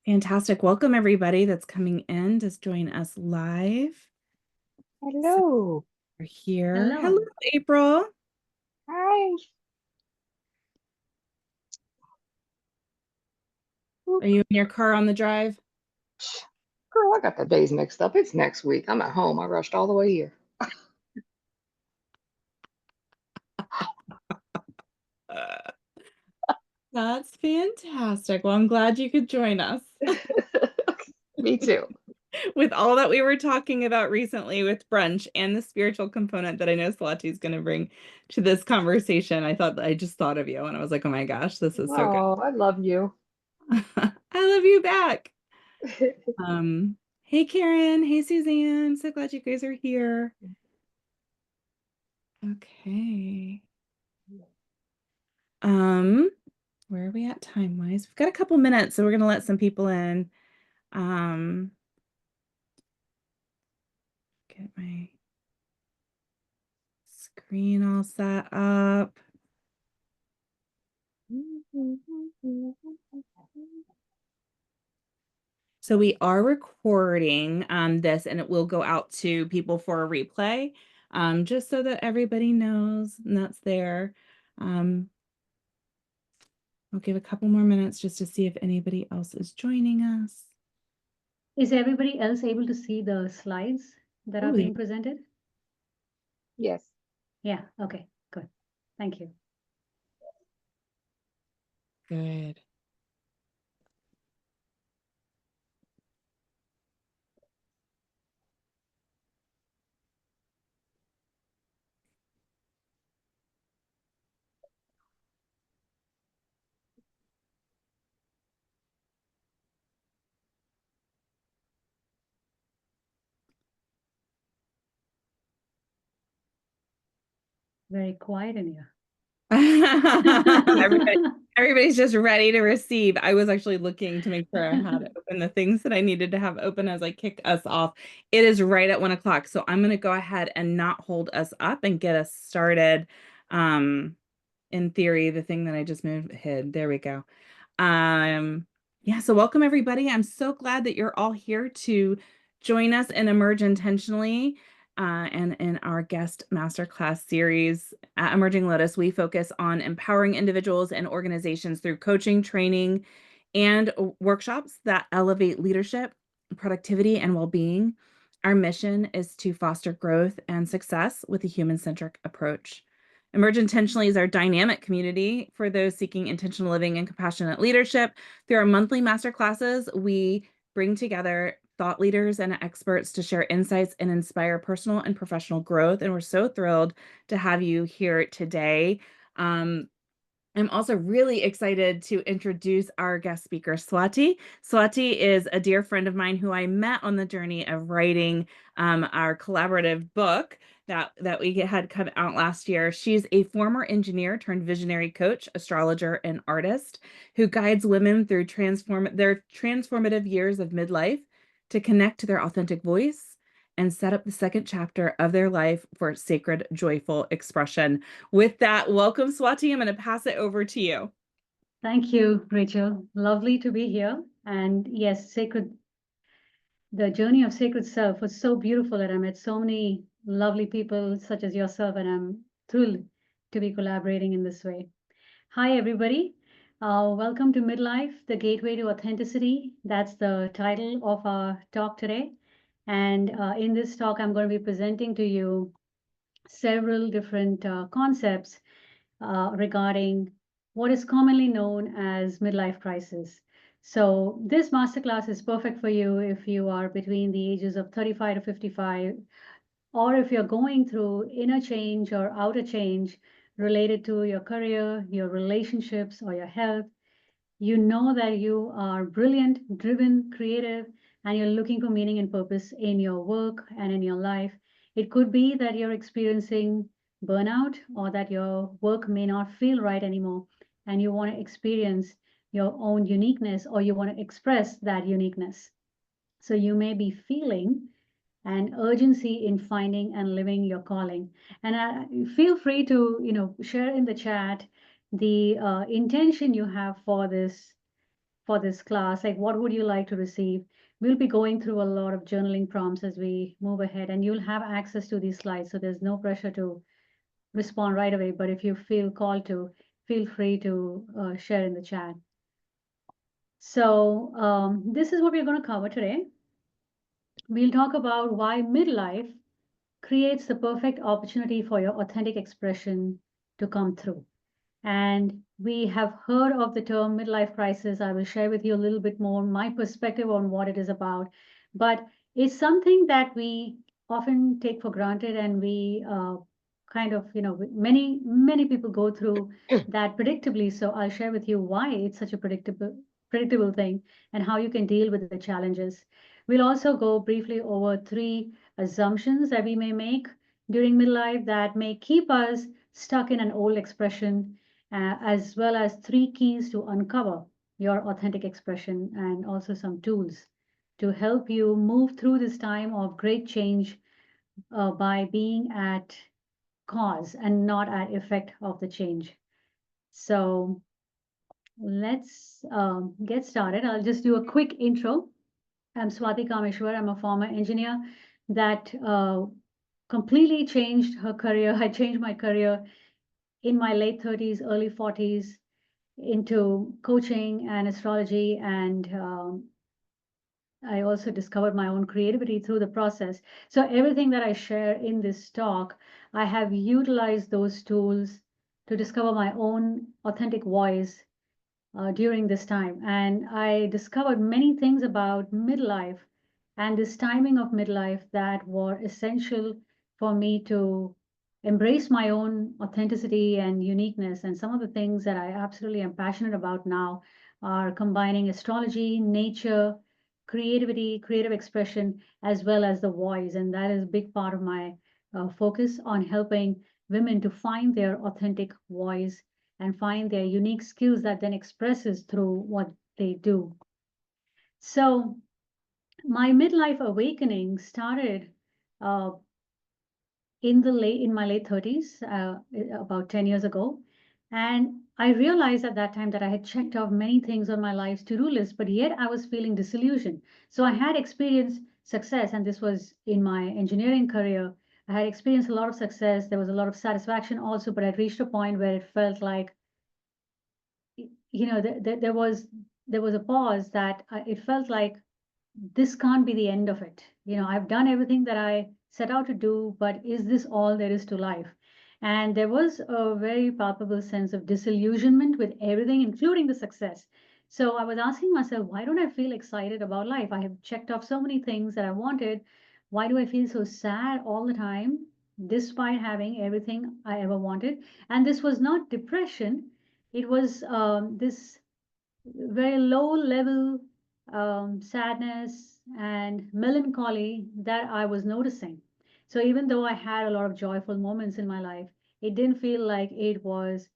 Fantastic. Welcome everybody that's coming in to join us live. So Hello. we're here. Hello, Hello. April. Hi. Are you in your car on the drive? Girl, I got the days mixed up. It's next week. I'm at home. I rushed all the way here. Uh, that's fantastic. Well, I'm glad you could join us. Me too. With all that we were talking about recently with brunch and the spiritual component that I know Swati is going to bring to this conversation, I just thought of you and I was like, oh my gosh, this is so good. Oh, I love you. I love you back. Um, hey Karen, hey Suzanne, so glad you guys are here. Okay. Where are we at time-wise? We've got a couple minutes, so we're gonna let some people in. Get my screen all set up. So we are recording this and it will go out to people for a replay, just so that everybody knows and that's there. We'll give a couple more minutes just to see if anybody else is joining us. Is everybody else able to see the slides that are Oh, yeah. being presented? Yes. Yeah, okay, good. Thank you. Good. Very quiet in here. Everybody's just ready to receive. I was actually looking to make sure I had open the things that I needed to have open as I kick us off. It is right at 1 o'clock, so I'm going to go ahead and not hold us up and get us started. In theory, the thing that I just moved hid. There we go. Yeah, so welcome everybody. I'm so glad that you're all here to join us in Emerge Intentionally. And in our guest masterclass series at Emerging Lotus, we focus on empowering individuals and organizations through coaching, training, and workshops that elevate leadership, productivity, and well-being. Our mission is to foster growth and success with a human-centric approach. Emerge Intentionally is our dynamic community for those seeking intentional living and compassionate leadership. Through our monthly masterclasses, we bring together thought leaders and experts to share insights and inspire personal and professional growth. And we're so thrilled to have you here today. I'm also really excited to introduce our guest speaker, Swati. Swati is a dear friend of mine who I met on the journey of writing our collaborative book that we had come out last year. She's a former engineer turned visionary coach, astrologer, and artist who guides women through their transformative years of midlife to connect to their authentic voice and set up the second chapter of their life for sacred, joyful expression. With that, welcome, Swati. I'm going to pass it over to you. Thank you, Rachel. Lovely to be here. And yes, the journey of sacred self was so beautiful that I met so many lovely people such as yourself, and I'm thrilled to be collaborating in this way. Hi, everybody. Welcome to Midlife, the Gateway to Authenticity. That's the title of our talk today. And in this talk, I'm going to be presenting to you several different concepts regarding what is commonly known as midlife crisis. So this masterclass is perfect for you if you are between the ages of 35 to 55, or if you're going through inner change or outer change related to your career, your relationships, or your health. You know that you are brilliant, driven, creative, and you're looking for meaning and purpose in your work and in your life. It could be that you're experiencing burnout or that your work may not feel right anymore, and you want to experience your own uniqueness or you want to express that uniqueness. So you may be feeling an urgency in finding and living your calling. And feel free to, share in the chat the intention you have for this class, like what would you like to receive? We'll be going through a lot of journaling prompts as we move ahead, and you'll have access to these slides. So there's no pressure to respond right away. But if you feel called to, feel free to share in the chat. So this is what we're going to cover today. We'll talk about why midlife creates the perfect opportunity for your authentic expression to come through. And we have heard of the term midlife crisis. I will share with you a little bit more my perspective on what it is about. But it's something that we often take for granted, and we kind of, many people go through that predictably. So I'll share with you why it's such a predictable thing and how you can deal with the challenges. We'll also go briefly over 3 assumptions that we may make during midlife that may keep us stuck in an old expression, as well as 3 keys to uncover your authentic expression, and also some tools to help you move through this time of great change by being at cause and not at effect of the change. So let's get started. I'll just do a quick intro. I'm Swati Kameswar. I'm a former engineer that completely changed her career. I changed my career in my late 30s, early 40s into coaching and astrology. And I also discovered my own creativity through the process. So everything that I share in this talk, I have utilized those tools to discover my own authentic voice during this time. And I discovered many things about midlife and this timing of midlife that were essential for me to embrace my own authenticity and uniqueness. And some of the things that I absolutely am passionate about now are combining astrology, nature, creativity, creative expression, as well as the voice. And that is a big part of my focus on helping women to find their authentic voice and find their unique skills that then expresses through what they do. So my midlife awakening started uh, in my late 30s, about 10 years ago. And I realized at that time that I had checked off many things on my life's to-do list, but yet I was feeling disillusioned. So I had experienced success, and this was in my engineering career. I had experienced a lot of success. There was a lot of satisfaction also, but I'd reached a point where it felt like, there was a pause that it felt like this can't be the end of it. I've done everything that I set out to do, but is this all there is to life? And there was a very palpable sense of disillusionment with everything, including the success. So I was asking myself, why don't I feel excited about life? I have checked off so many things that I wanted. Why do I feel so sad all the time, despite having everything I ever wanted? And this was not depression. It was this very low level sadness and melancholy that I was noticing. So even though I had a lot of joyful moments in my life, it didn't feel like it was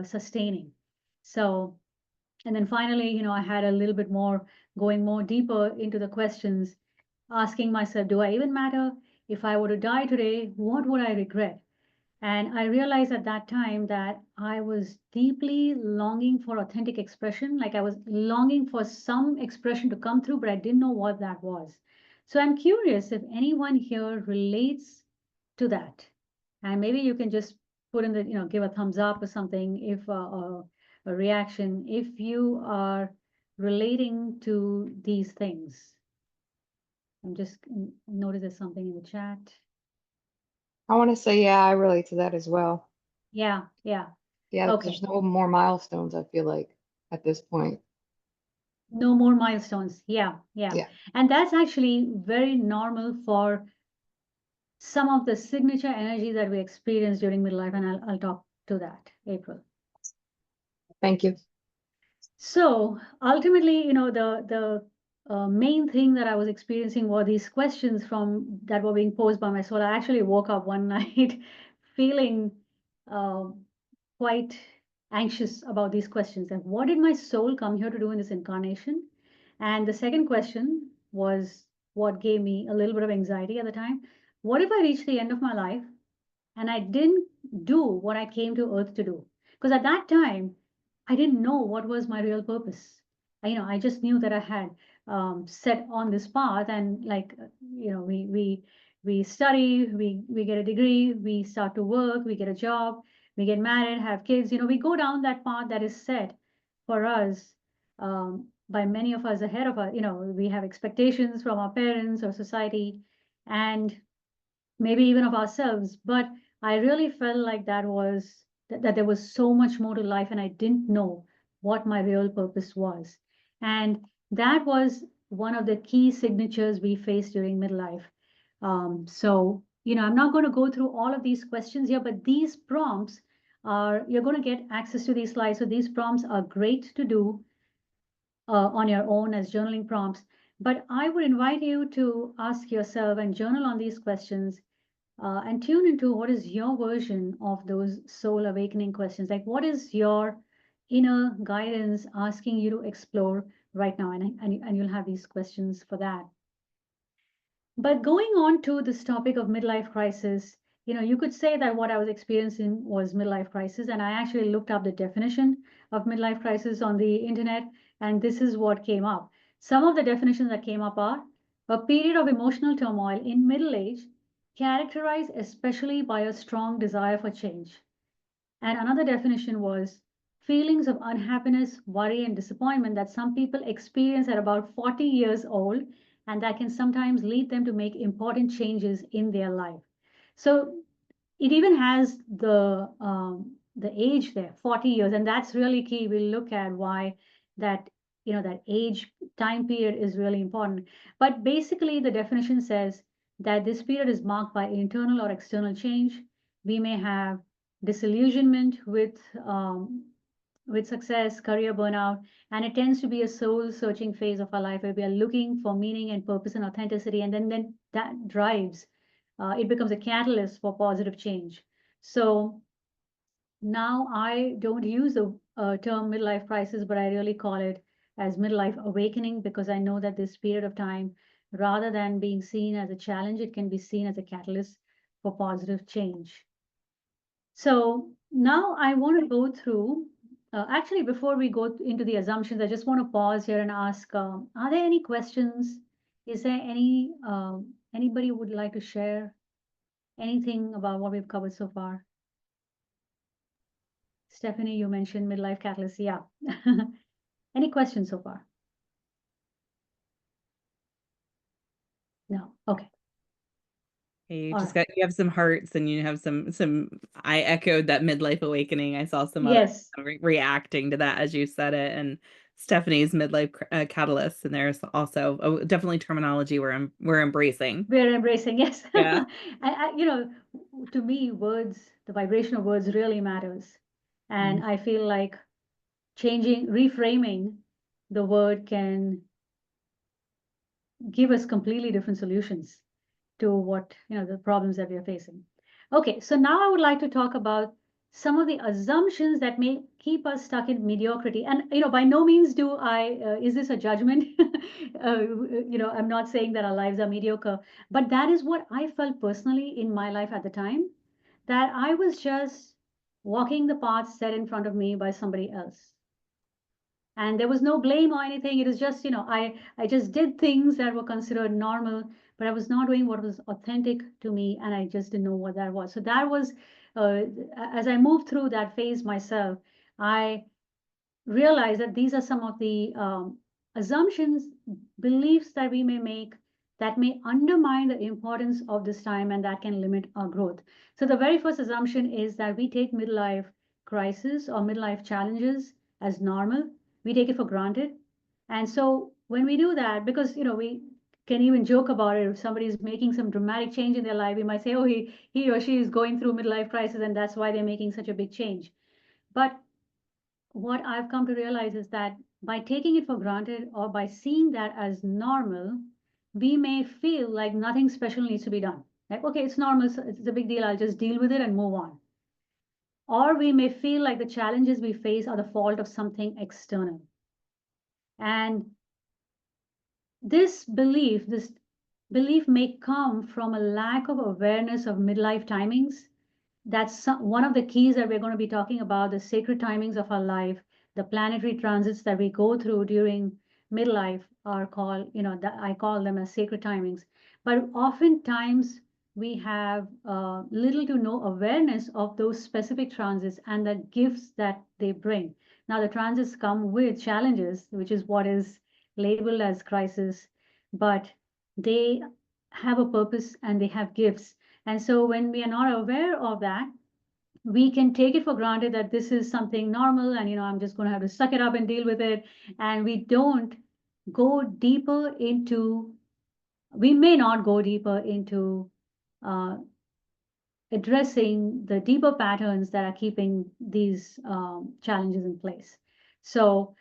sustaining. So, and then finally, I had a little bit more going more deeper into the questions, asking myself, do I even matter? If I were to die today, what would I regret? And I realized at that time that I was deeply longing for authentic expression. Like I was longing for some expression to come through, but I didn't know what that was. So I'm curious if anyone here relates to that. And maybe you can just put in the, give a thumbs up or something, if a reaction, if you are relating to these things. I'm just notice there's something in the chat. I want to say, yeah, I relate to that as well. Yeah, yeah. Yeah, Okay. there's no more milestones, I feel like, at this point. No more milestones. Yeah, yeah. Yeah. And that's actually very normal for some of the signature energy that we experience during midlife. And I'll talk to that, April. Thank you. So ultimately, the main thing that I was experiencing were these questions from that were being posed by my soul. I actually woke up one night feeling uh, quite anxious about these questions. And what did my soul come here to do in this incarnation? And the second question was what gave me a little bit of anxiety at the time. What if I reach the end of my life and I didn't do what I came to earth to do? Because at that time, I didn't know what was my real purpose. I just knew that I had set on this path, and we study, we get a degree, we start to work, we get a job, we get married, have kids. We go down that path that is set for us by many of us ahead of us. We have expectations from our parents or society, and maybe even of ourselves. But I really felt like that there was so much more to life, and I didn't know what my real purpose was. And that was one of the key signatures we faced during midlife. I'm not going to go through all of these questions here, but these prompts you're going to get access to these slides. So these prompts are great to do on your own as journaling prompts. But I would invite you to ask yourself and journal on these questions and tune into what is your version of those soul awakening questions. Like, what is your inner guidance asking you to explore right now? And you'll have these questions for that. But going on to this topic of midlife crisis, you could say that what I was experiencing was midlife crisis. And I actually looked up the definition of midlife crisis on the internet, and this is what came up. Some of the definitions that came up are a period of emotional turmoil in middle age, characterized especially by a strong desire for change. And another definition was feelings of unhappiness, worry, and disappointment that some people experience at about 40 years old, and that can sometimes lead them to make important changes in their life. So it even has the age there, 40 years, and that's really key. We'll look at why that that age time period is really important. But basically, the definition says that this period is marked by internal or external change. We may have disillusionment with success, career burnout, and it tends to be a soul searching phase of our life where we are looking for meaning and purpose and authenticity, and then that drives it becomes a catalyst for positive change. So now I don't use the term midlife crisis, but I really call it as midlife awakening, because I know that this period of time, rather than being seen as a challenge, it can be seen as a catalyst for positive change. So now I want to go through, actually, before we go into the assumptions, I just want to pause here and ask, are there any questions? Is there anybody who would like to share anything about what we've covered so far? Stephanie, you mentioned midlife catalyst. Yeah. Any questions so far? No. Okay. You have some hearts, and you have some. I echoed that midlife awakening. I saw some Yes. others reacting to that as you said it, and Stephanie's midlife catalyst. And there's also definitely terminology we're embracing. We're embracing, yes. Yeah. To me, words, the vibration of words really matters. And I feel like reframing the word can give us completely different solutions to what, the problems that we are facing. Okay, so now I would like to talk about some of the assumptions that may keep us stuck in mediocrity. And, by no means is this a judgment? I'm not saying that our lives are mediocre, but that is what I felt personally in my life at the time, that I was just walking the path set in front of me by somebody else. And there was no blame or anything. It was just, I just did things that were considered normal, but I was not doing what was authentic to me, and I just didn't know what that was. So that was, as I moved through that phase myself, I realized that these are some of the assumptions, beliefs that we may make that may undermine the importance of this time, and that can limit our growth. So the very first assumption is that we take midlife crisis or midlife challenges as normal. We take it for granted. And so when we do that, because we can even joke about it, if somebody is making some dramatic change in their life, we might say, oh, he or she is going through midlife crisis, and that's why they're making such a big change. But what I've come to realize is that by taking it for granted or by seeing that as normal, we may feel like nothing special needs to be done. Like, okay, it's normal, so it's a big deal, I'll just deal with it and move on. Or we may feel like the challenges we face are the fault of something external. And this belief may come from a lack of awareness of midlife timings. That's one of the keys that we're going to be talking about, the sacred timings of our life the planetary transits that we go through during midlife are called, I call them as sacred timings. But oftentimes we have little to no awareness of those specific transits and the gifts that they bring. Now, the transits come with challenges, which is what is labeled as crisis, but they have a purpose and they have gifts. And so when we are not aware of that, we can take it for granted that this is something normal and, I'm just going to have to suck it up and deal with it. And we may not go deeper into addressing the deeper patterns that are keeping these challenges in place. So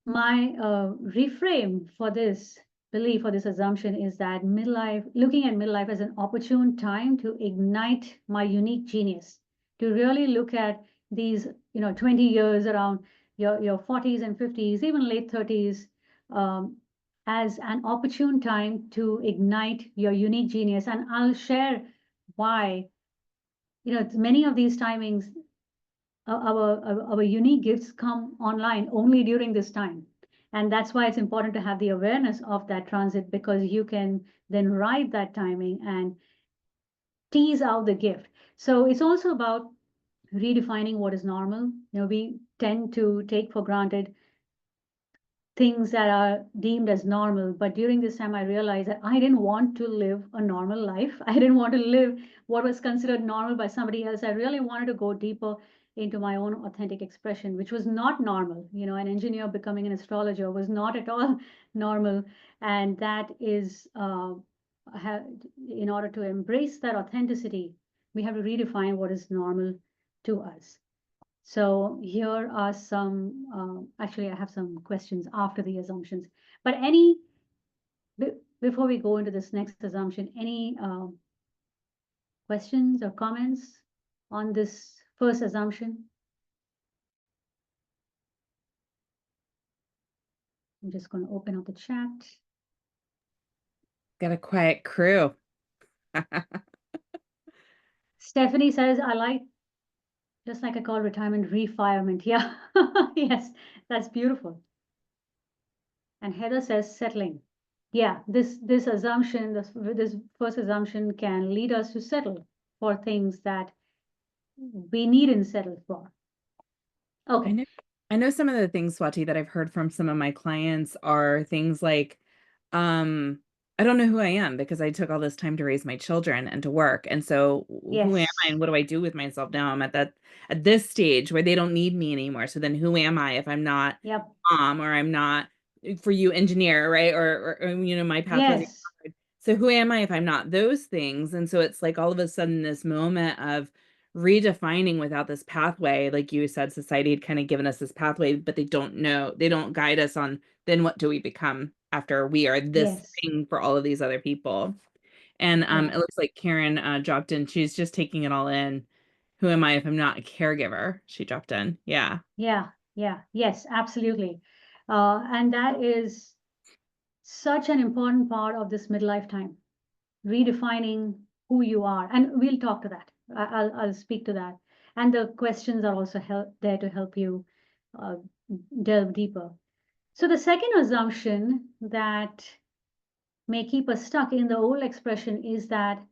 my reframe for this belief or this assumption is that looking at midlife as an opportune time to ignite my unique genius, to really look at these, 20 years around your 40s and 50s, even late 30s, as an opportune time to ignite your unique genius. And I'll share why, many of these timings, our unique gifts come online only during this time. And that's why it's important to have the awareness of that transit, because you can then ride that timing and tease out the gift. So it's also about redefining what is normal. We tend to take for granted things that are deemed as normal. But during this time, I realized that I didn't want to live a normal life. I didn't want to live what was considered normal by somebody else. I really wanted to go deeper into my own authentic expression, which was not normal. An engineer becoming an astrologer was not at all normal. And that is, in order to embrace that authenticity, we have to redefine what is normal to us. So here are some, actually, I have some questions after the assumptions. But before we go into this next assumption, any questions or comments on this first assumption? I'm just going to open up the chat. Got a quiet crew. Stephanie says, I like, just like I call retirement, refirement. Yeah, yes, that's beautiful. And Heather says, settling. Yeah, this assumption, this first assumption can lead us to settle for things that we needn't settle for. Okay. I know some of the things, Swati, that I've heard from some of my clients are things like, I don't know who I am because I took all this time to raise my children and to work. And so who am I and what do I do with myself now? I'm at this stage where they don't need me anymore. So then who am I if I'm not mom, or I'm not, for you, engineer, right? Or my path was hard. So who am I if I'm not those things? And so it's like all of a sudden this moment of redefining without this pathway, like you said, society had kind of given us this pathway, but they don't guide us on then what do we become after we are this thing for all of these other people. And it looks like Karen dropped in. She's just taking it all in. Who am I if I'm not a caregiver? She dropped in. Yeah. Yes, absolutely. And that is such an important part of this midlife time, redefining who you are. And we'll talk to that. I'll speak to that. And the questions are also there to help you delve deeper. So the second assumption that may keep us stuck in the old expression is that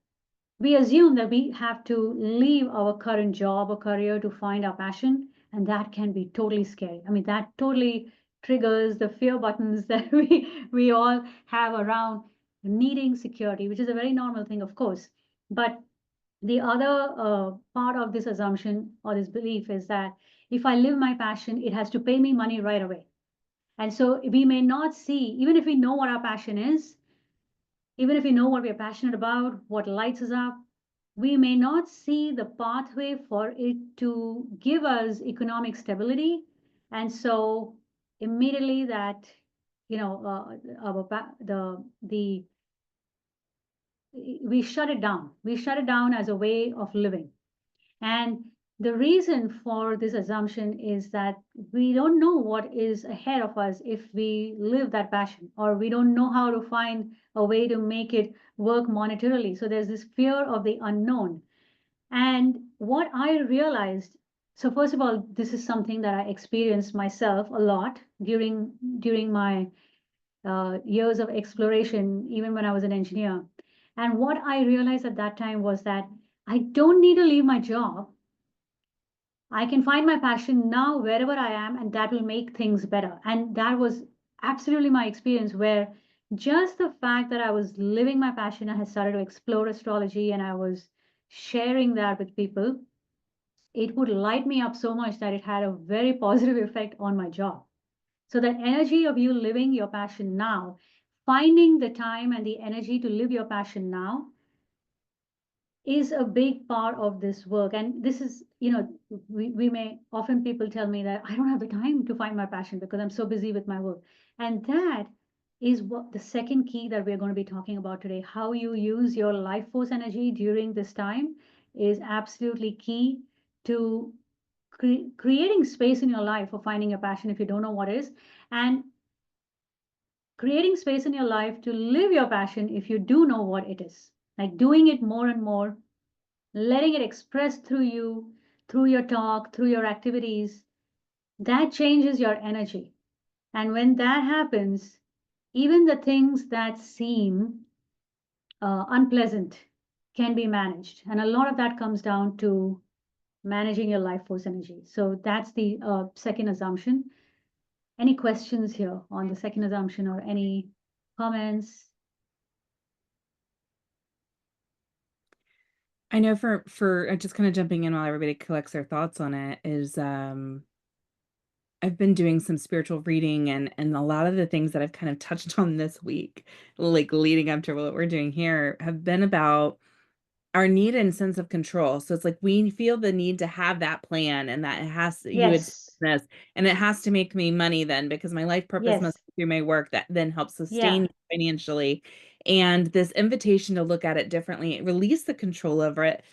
we assume that we have to leave our current job or career to find our passion, and that can be totally scary. I mean, that totally triggers the fear buttons that we all have around needing security, which is a very normal thing, of course. But the other part of this assumption or this belief is that if I live my passion, it has to pay me money right away. And so we may not see, even if we know what our passion is, even if we know what we're passionate about, what lights us up, we may not see the pathway for it to give us economic stability. And so immediately that, we shut it down. We shut it down as a way of living. And the reason for this assumption is that we don't know what is ahead of us if we live that passion, or we don't know how to find a way to make it work monetarily. So there's this fear of the unknown. And what I realized So first of all, this is something that I experienced myself a lot during my years of exploration, even when I was an engineer. And what I realized at that time was that I don't need to leave my job. I can find my passion now wherever I am, and that will make things better. And that was absolutely my experience, where just the fact that I was living my passion, I had started to explore astrology and I was sharing that with people, it would light me up so much that it had a very positive effect on my job. So that energy of you living your passion now, finding the time and the energy to live your passion now is a big part of this work. And this is, we may often people tell me that I don't have the time to find my passion because I'm so busy with my work. And that is what the second key that we're going to be talking about today. How you use your life force energy during this time is absolutely key to creating space in your life for finding your passion if you don't know what is, and creating space in your life to live your passion if you do know what it is. Like doing it more and more, letting it express through you, through your talk, through your activities, that changes your energy. And when that happens, even the things that seem unpleasant can be managed. And a lot of that comes down to managing your life force energy. So that's the second assumption. Any questions here on the second assumption or any comments? I know for just kind of jumping in while everybody collects their thoughts on it is I've been doing some spiritual reading, and a lot of the things that I've kind of touched on this week, like leading up to what we're doing here, have been about our need and sense of control. So it's like we feel the need to have that plan, and that it has to, you had said Yes, this, and it has to make me money then because my life purpose must yes, be through my work that then helps sustain yeah, me financially. And this invitation to look at it differently, release the control over it,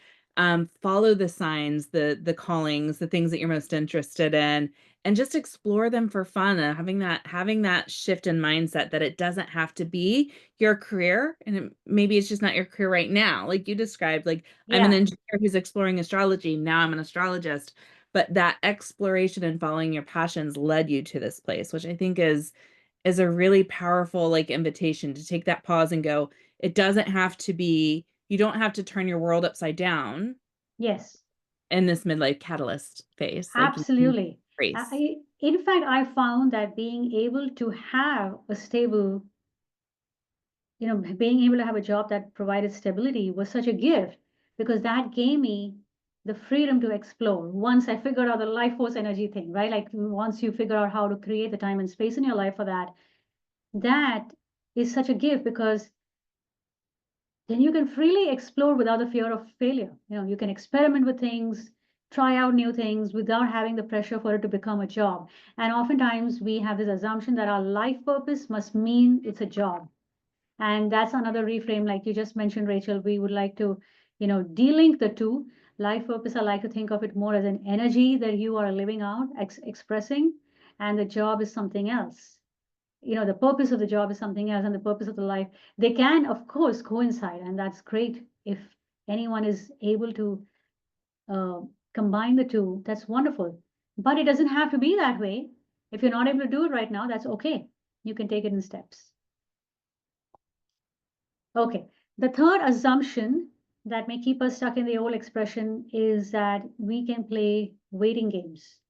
follow the signs, the callings, the things that you're most interested in, and just explore them for fun. And having that shift in mindset that it doesn't have to be your career, and maybe it's just not your career right now. Like you described, like I'm an yeah, engineer who's exploring astrology. Now I'm an astrologist, but that exploration and following your passions led you to this place, which I think is a really powerful like invitation to take that pause and go, it doesn't have to be, you don't have to turn your world upside down yes, in this midlife catalyst phase. Like you can absolutely. embrace. In fact, I found that being able to have a stable, being able to have a job that provided stability was such a gift because that gave me the freedom to explore. Once I figured out the life force energy thing, right? Like once you figure out how to create the time and space in your life for that, that is such a gift because then you can freely explore without the fear of failure. You can experiment with things, try out new things without having the pressure for it to become a job. And oftentimes we have this assumption that our life purpose must mean it's a job. And that's another reframe, like you just mentioned, Rachel. We would like to, de-link the two. Life purpose, I like to think of it more as an energy that you are living out, expressing, and the job is something else. The purpose of the job is something else, and the purpose of the life, they can, of course, coincide, and that's great. If anyone is able to uh, combine the two, that's wonderful. But it doesn't have to be that way. If you're not able to do it right now, that's okay. You can take it in steps. Okay. The third assumption that may keep us stuck in the old expression is that we can play waiting games.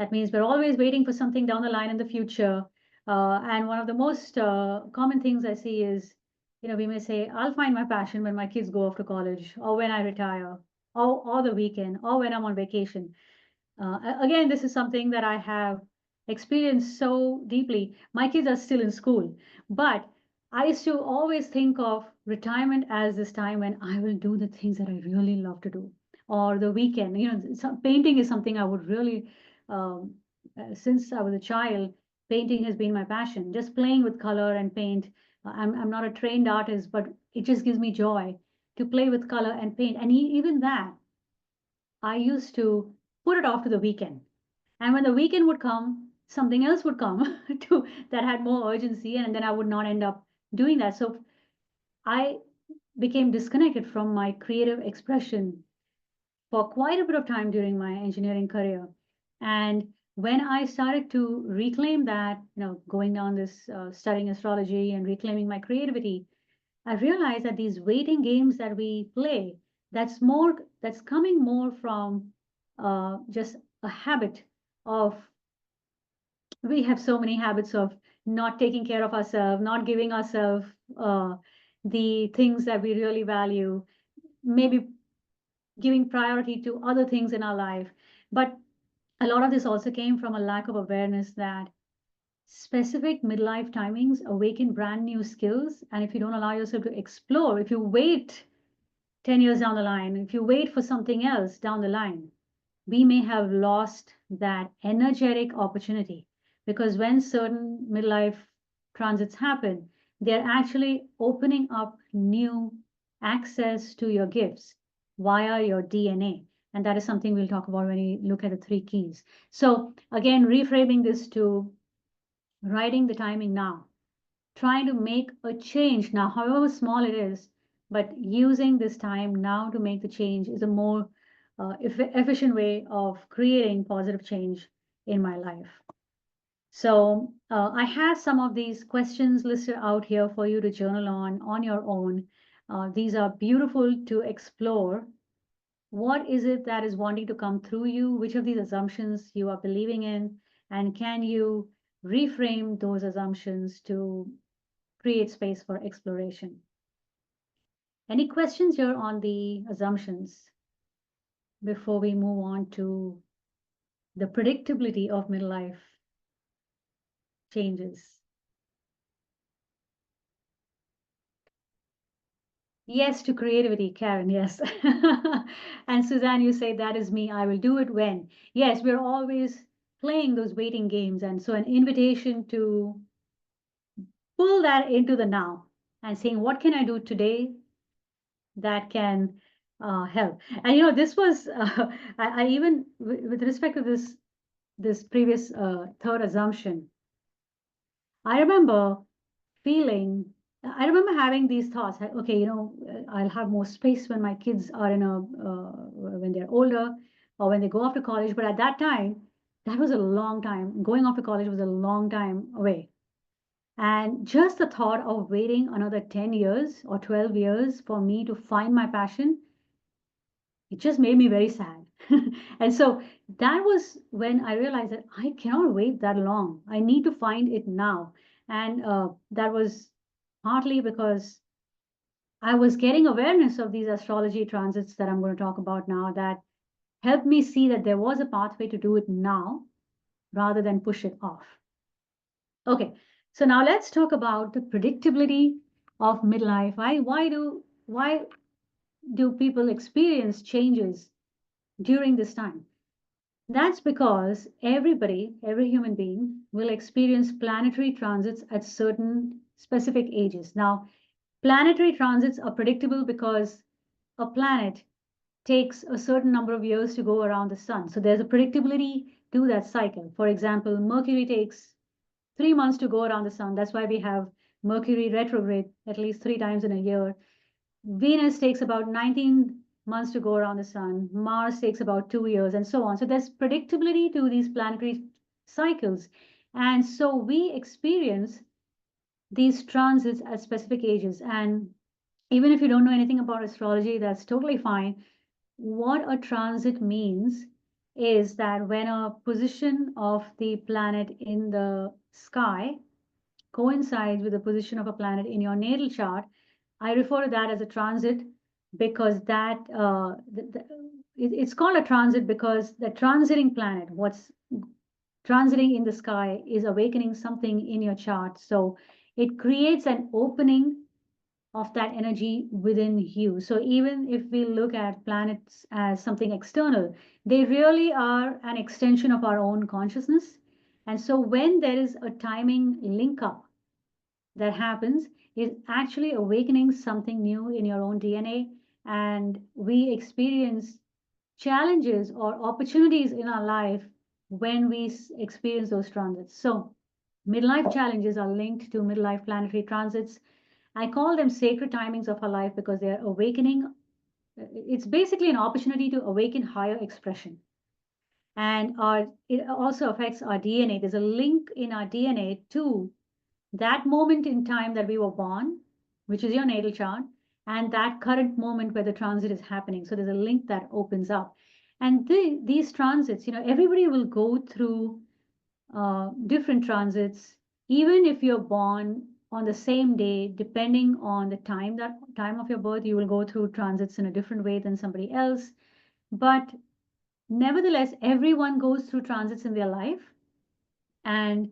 That means we're always waiting for something down the line in the future. And one of the most common things I see is, we may say, I'll find my passion when my kids go off to college, or when I retire, or the weekend, or when I'm on vacation. Again, this is something that I have experienced so deeply. My kids are still in school, but I used to always think of retirement as this time when I will do the things that I really love to do, or the weekend. Painting is something I would really, um, since I was a child, painting has been my passion. Just playing with color and paint. I'm not a trained artist, but it just gives me joy to play with color and paint. And even that, I used to put it off to the weekend. And when the weekend would come, something else would come that had more urgency, and then I would not end up doing that. So I became disconnected from my creative expression for quite a bit of time during my engineering career. And when I started to reclaim that, going down this studying astrology and reclaiming my creativity, I realized that these waiting games that we play, that's coming more from just a habit of, we have so many habits of not taking care of ourselves, not giving ourselves the things that we really value, maybe giving priority to other things in our life. But a lot of this also came from a lack of awareness that specific midlife timings awaken brand new skills. And if you don't allow yourself to explore, if you wait 10 years down the line, if you wait for something else down the line, we may have lost that energetic opportunity. Because when certain midlife transits happen, they're actually opening up new access to your gifts via your DNA. And that is something we'll talk about when we look at the 3 keys. So again, reframing this to writing the timing now, trying to make a change now, however small it is, but using this time now to make the change is a more efficient way of creating positive change in my life. So I have some of these questions listed out here for you to journal on your own. These are beautiful to explore. What is it that is wanting to come through you? Which of these assumptions you are believing in? And can you reframe those assumptions to create space for exploration? Any questions here on the assumptions before we move on to the predictability of midlife changes? Yes to creativity, Karen, yes. And Suzanne, you say, that is me. I will do it when. Yes, we're always playing those waiting games. And so an invitation to pull that into the now and saying, what can I do today that can help? And this was, I even, with respect to this previous third assumption, I remember I remember having these thoughts, okay, I'll have more space when my kids are when they're older or when they go off to college. But at that time, that was a long time. Going off to college was a long time away. And just the thought of waiting another 10 years or 12 years for me to find my passion, it just made me very sad. And so that was when I realized that I cannot wait that long. I need to find it now. And that was partly because I was getting awareness of these astrology transits that I'm going to talk about now that helped me see that there was a pathway to do it now rather than push it off. Okay, so now let's talk about the predictability of midlife. Why do people experience changes during this time? That's because every human being will experience planetary transits at certain specific ages. Now, planetary transits are predictable because a planet takes a certain number of years to go around the sun. So there's a predictability to that cycle. For example, Mercury takes 3 months to go around the sun. That's why we have Mercury retrograde at least 3 times in a year. Venus takes about 19 months to go around the sun. Mars takes about 2 years, and so on. So there's predictability to these planetary cycles. And so we experience these transits at specific ages. And even if you don't know anything about astrology, that's totally fine. What a transit means is that when a position of the planet in the sky coincides with the position of a planet in your natal chart, I refer to that as a transit because it's called a transit because the transiting planet, what's transiting in the sky, is awakening something in your chart. So it creates an opening of that energy within you. So even if we look at planets as something external, they really are an extension of our own consciousness. And so when there is a timing link up that happens, is actually awakening something new in your own DNA. And we experience challenges or opportunities in our life when we experience those transits. So midlife challenges are linked to midlife planetary transits. I call them sacred timings of our life because they're awakening it's basically an opportunity to awaken higher expression. And it also affects our DNA. There's a link in our DNA to that moment in time that we were born, which is your natal chart, and that current moment where the transit is happening. So there's a link that opens up. And these transits, everybody will go through different transits, even if you're born on the same day, depending on the time of your birth, you will go through transits in a different way than somebody else. But nevertheless, everyone goes through transits in their life. And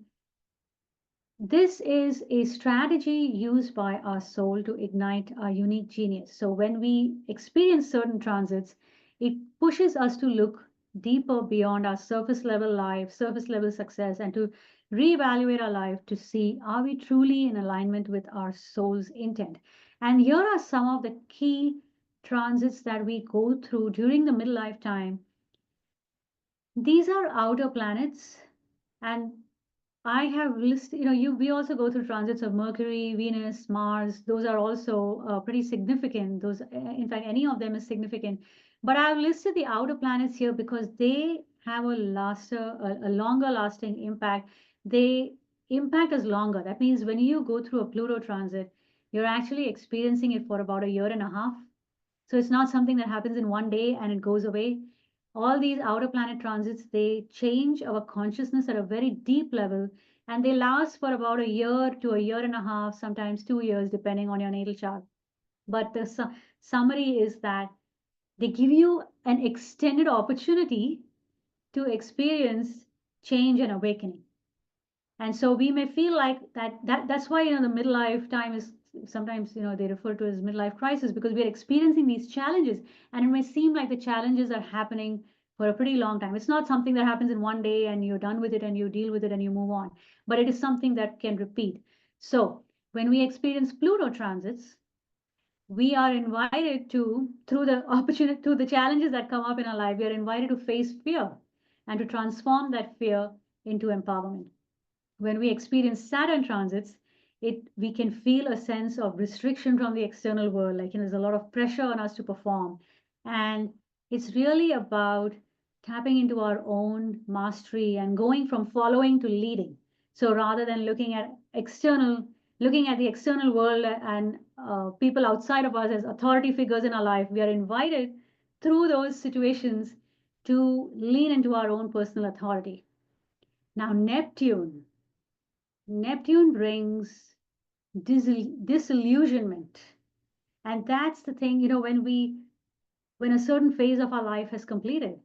this is a strategy used by our soul to ignite our unique genius. So when we experience certain transits, it pushes us to look deeper beyond our surface level life, surface level success, and to reevaluate our life to see, are we truly in alignment with our soul's intent? And here are some of the key transits that we go through during the midlife time. These are outer planets, and I have listed, we also go through transits of Mercury, Venus, Mars. Those are also pretty significant. In fact, any of them is significant. But I've listed the outer planets here because they have a longer lasting impact. They impact us longer. That means when you go through a Pluto transit, you're actually experiencing it for about a year and a half. So it's not something that happens in one day and it goes away. All these outer planet transits, they change our consciousness at a very deep level, and they last for about a year to a year and a half, sometimes 2 years, depending on your natal chart. But the summary is that they give you an extended opportunity to experience change and awakening. And so we may feel like that's why the midlife time is sometimes they refer to as midlife crisis, because we are experiencing these challenges, and it may seem like the challenges are happening for a pretty long time. It's not something that happens in one day and you're done with it and you deal with it and you move on, but it is something that can repeat. So when we experience Pluto transits, we are invited to, through the challenges that come up in our life, we are invited to face fear and to transform that fear into empowerment. When we experience Saturn transits, we can feel a sense of restriction from the external world, like there's a lot of pressure on us to perform. And it's really about tapping into our own mastery and going from following to leading. So rather than looking at the external world and people outside of us as authority figures in our life, we are invited through those situations to lean into our own personal authority. Now, Neptune brings disillusionment. And that's the thing, when a certain phase of our life has completed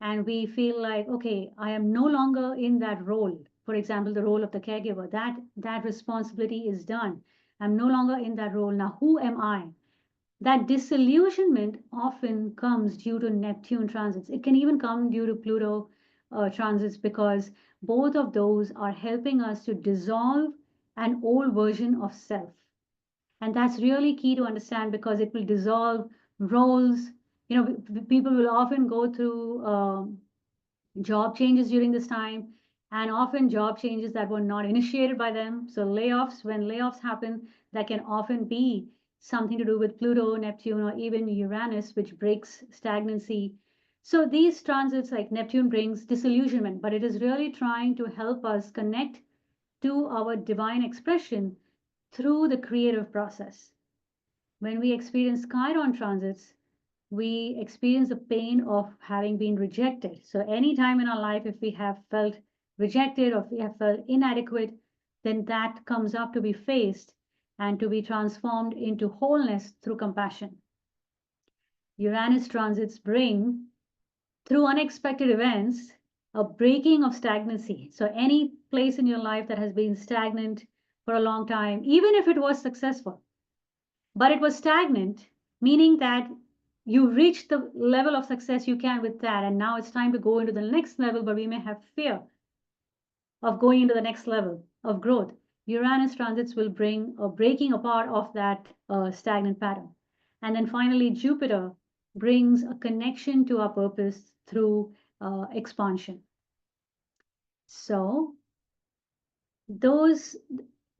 and we feel like, okay, I am no longer in that role. For example, the role of the caregiver, that responsibility is done. I'm no longer in that role. Now, who am I? That disillusionment often comes due to Neptune transits. It can even come due to Pluto transits, because both of those are helping us to dissolve an old version of self. And that's really key to understand, because it will dissolve roles. People will often go through job changes during this time, and often job changes that were not initiated by them. So when layoffs happen, that can often be something to do with Pluto, Neptune, or even Uranus, which breaks stagnancy. So these transits, like Neptune, brings disillusionment, but it is really trying to help us connect to our divine expression through the creative process. When we experience Chiron transits, we experience the pain of having been rejected. So any time in our life, if we have felt rejected or if we have felt inadequate, then that comes up to be faced and to be transformed into wholeness through compassion. Uranus transits bring, through unexpected events, a breaking of stagnancy. So any place in your life that has been stagnant for a long time, even if it was successful, but it was stagnant, meaning that you reached the level of success you can with that, and now it's time to go into the next level, but we may have fear of going into the next level of growth. Uranus transits will bring a breaking apart of that stagnant pattern. And then finally, Jupiter brings a connection to our purpose through expansion. So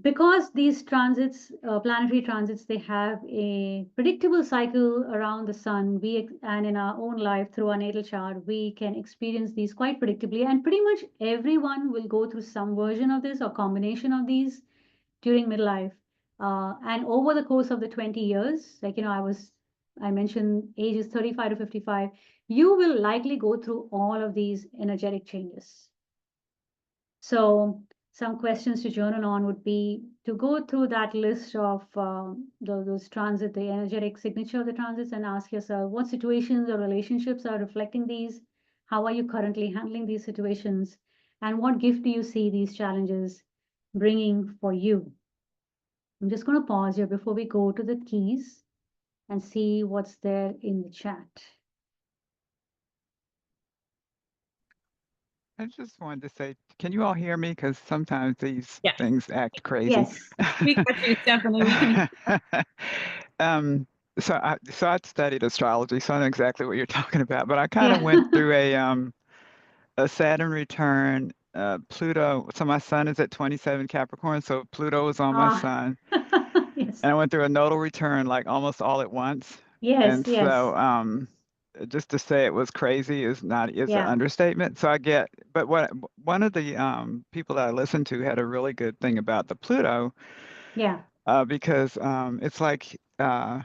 because these transits, planetary transits, they have a predictable cycle around the sun. And in our own life through our natal chart, we can experience these quite predictably. And pretty much everyone will go through some version of this or combination of these during midlife. And over the course of the 20 years, like, I mentioned ages 35 to 55, you will likely go through all of these energetic changes. So some questions to journal on would be to go through that list of those transit, the energetic signature of the transits, and ask yourself what situations or relationships are reflecting these? How are you currently handling these situations? And what gift do you see these challenges bringing for you? I'm just going to pause here before we go to the keys and see what's there in the chat. I just wanted to say, can you all hear me? Because sometimes these Yeah. things act crazy. Yes. We got you, Stephanie. We can. So I studied astrology, so I know exactly what you're talking about. But I kind of went through a Saturn return, Pluto. So my sun is at 27 Capricorn, so Pluto was on my sun. Yes. And I went through a nodal return like almost all at once. Yes. And Yes. so just to say it was crazy is an understatement. So but one of the people that I listened to had a really good thing about the Pluto. Yeah. Because it's like so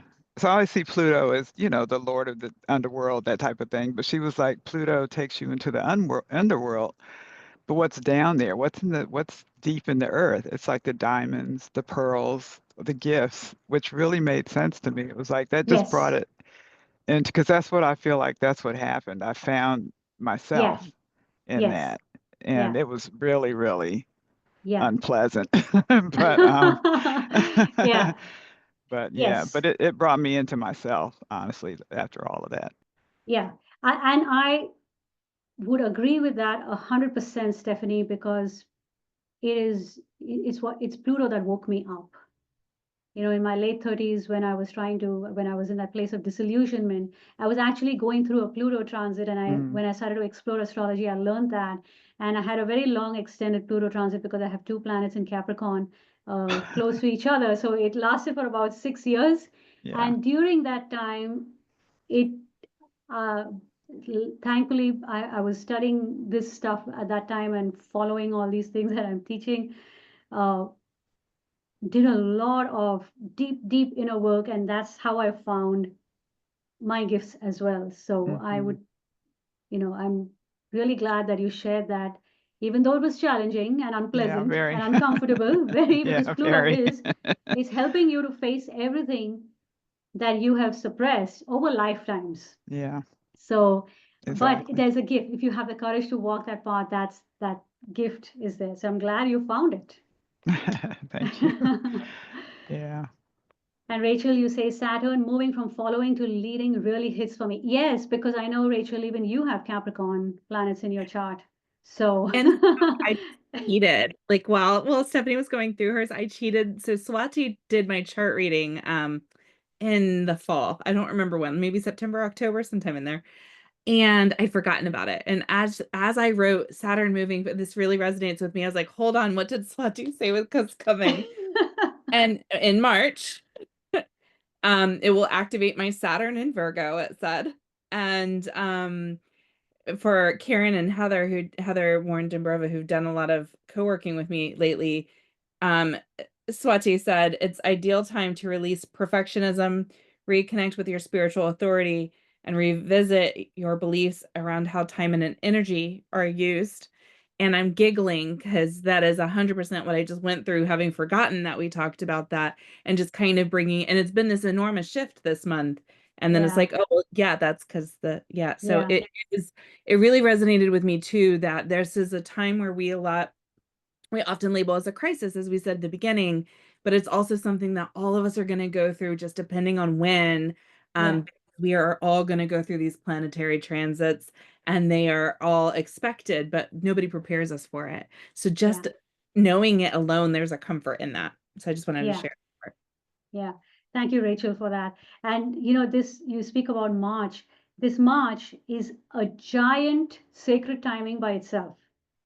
I always see Pluto as, the lord of the underworld, that type of thing. But she was like, Pluto takes you into the underworld, but what's down there? What's deep in the earth? It's like the diamonds, the pearls, the gifts, which really made sense to me. It was like that just brought it into, because that's what I feel like that's what happened. I found myself in that, and it was really, really unpleasant. But Yeah. but Yes. but it brought me into myself, honestly, after all of that. Yeah. And I would agree with that 100%, Stephanie, because it's Pluto that woke me up. In my late 30s, when I was in that place of disillusionment, I was actually going through a Pluto transit. And when I started to explore astrology, I learned that. And I had a very long extended Pluto transit because I have two planets in Capricorn close to each other. So it lasted for about 6 years. Yeah. And during that time, it uh, thankfully, I was studying this stuff at that time and following all these things that I'm teaching. Did a lot of deep inner work, and that's how I found my gifts as well. So I would, I'm really glad that you shared that, even though it was challenging and unpleasant and uncomfortable, because Pluto is helping you to face everything that you have suppressed over lifetimes. Yeah. So, exactly. But there's a gift. If you have the courage to walk that path, that gift is there. So I'm glad you found it. Thank you. Yeah. And Rachel, you say Saturn moving from following to leading really hits for me. Yes, because I know, Rachel, even you have Capricorn planets in your chart. So And I cheated. Like while Stephanie was going through hers, I cheated. So Swati did my chart reading in the fall. I don't remember when, maybe September, October, sometime in there. And I'd forgotten about it. And as I wrote Saturn moving, but this really resonates with me. I was like, hold on, what did Swati say was coming? And in March, it will activate my Saturn in Virgo, it said. And for Karen and Heather Warren Dimbrova, who've done a lot of co-working with me lately, Swati said it's ideal time to release perfectionism, reconnect with your spiritual authority, and revisit your beliefs around how time and energy are used. And I'm giggling because that is 100% what I just went through, having forgotten that we talked about that, and just kind of and it's been this enormous shift this month. And then it's like, oh, yeah, that's because So it really resonated with me too, that this is a time where we often label as a crisis, as we said at the beginning, but it's also something that all of us are going to go through, just depending on when. We are all going to go through these planetary transits, and they are all expected, but nobody prepares us for it. So just knowing it alone, there's a comfort in that. So I just wanted to share that. Yeah. Thank you, Rachel, for that. And you speak about March. This March is a giant sacred timing by itself,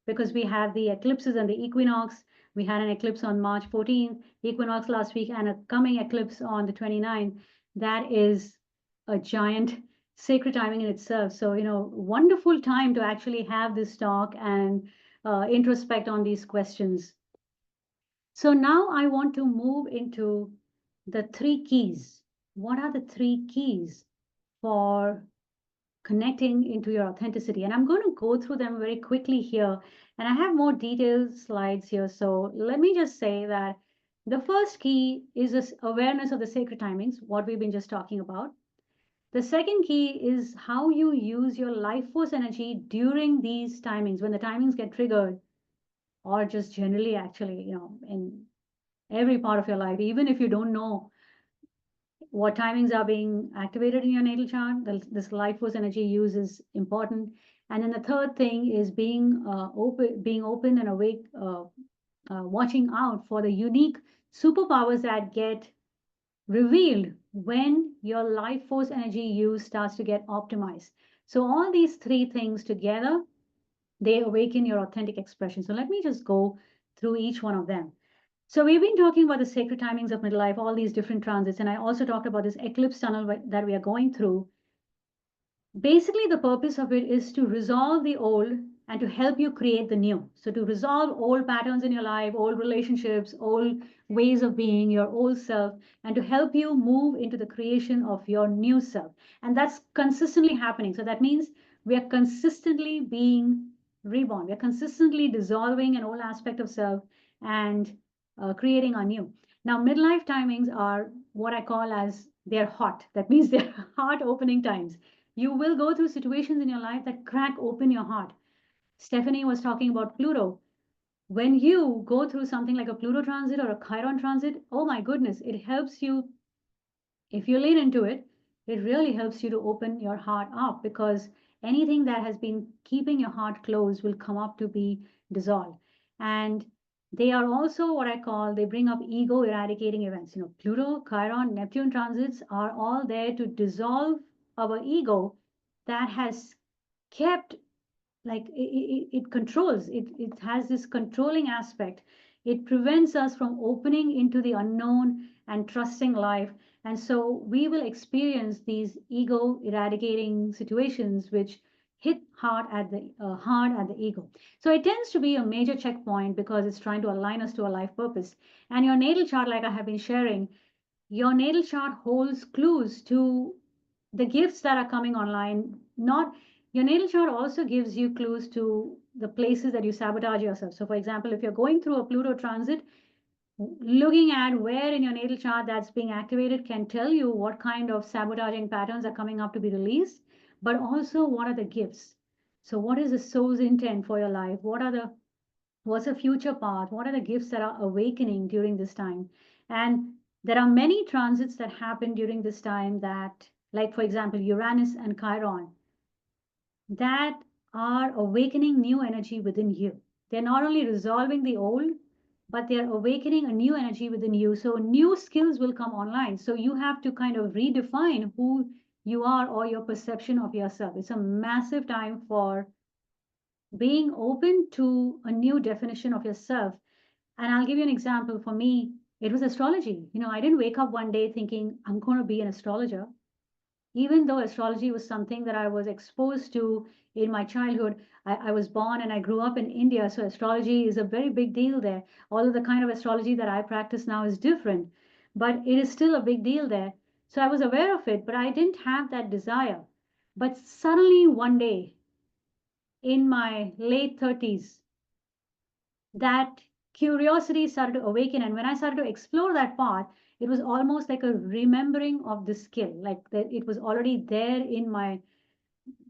because we have the eclipses and the equinox. We had an eclipse on March 14th, equinox last week, and a coming eclipse on the 29th. That is a giant sacred timing in itself. So, wonderful time to actually have this talk and introspect on these questions. So now I want to move into the 3 keys. What are the 3 keys for connecting into your authenticity? And I'm going to go through them very quickly here. And I have more detailed slides here. So let me just say that the first key is this awareness of the sacred timings, what we've been just talking about. The second key is how you use your life force energy during these timings, when the timings get triggered, or just generally actually, in every part of your life, even if you don't know what timings are being activated in your natal chart, this life force energy use is important. And then the third thing is being open and awake, watching out for the unique superpowers that get revealed when your life force energy use starts to get optimized. So all these 3 things together, they awaken your authentic expression. So let me just go through each one of them. So we've been talking about the sacred timings of midlife, all these different transits, and I also talked about this eclipse tunnel that we are going through. Basically, the purpose of it is to resolve the old and to help you create the new. So to resolve old patterns in your life, old relationships, old ways of being, your old self, and to help you move into the creation of your new self. And that's consistently happening. So that means we are consistently being reborn. We are consistently dissolving an old aspect of self and creating a new. Now, midlife timings are what I call as they're hot. That means they're heart opening times. You will go through situations in your life that crack open your heart. Stephanie was talking about Pluto. When you go through something like a Pluto transit or a Chiron transit, oh my goodness, it helps you. If you lean into it, it really helps you to open your heart up, because anything that has been keeping your heart closed will come up to be dissolved. And they are also what I call, they bring up ego eradicating events. Pluto, Chiron, Neptune transits are all there to dissolve our ego that has kept, like, it controls, it has this controlling aspect. It prevents us from opening into the unknown and trusting life. And so we will experience these ego eradicating situations which hit hard at the ego. So it tends to be a major checkpoint because it's trying to align us to a life purpose. And your natal chart, like I have been sharing, your natal chart holds clues to the gifts that are coming online. Not Your natal chart also gives you clues to the places that you sabotage yourself. So for example, if you're going through a Pluto transit, looking at where in your natal chart that's being activated can tell you what kind of sabotaging patterns are coming up to be released, but also what are the gifts. So what is the soul's intent for your life? What's a future path? What are the gifts that are awakening during this time? And there are many transits that happen during this time that, like for example, Uranus and Chiron, that are awakening new energy within you. They're not only resolving the old, but they're awakening a new energy within you. So new skills will come online. So you have to kind of redefine who you are or your perception of yourself. It's a massive time for being open to a new definition of yourself. And I'll give you an example. For me, it was astrology. I didn't wake up one day thinking I'm going to be an astrologer. Even though astrology was something that I was exposed to in my childhood, I was born and I grew up in India, so astrology is a very big deal there. Although the kind of astrology that I practice now is different, but it is still a big deal there. So I was aware of it, but I didn't have that desire. But suddenly one day, in my late 30s, that curiosity started to awaken. And when I started to explore that path, it was almost like a remembering of the skill, like that it was already there in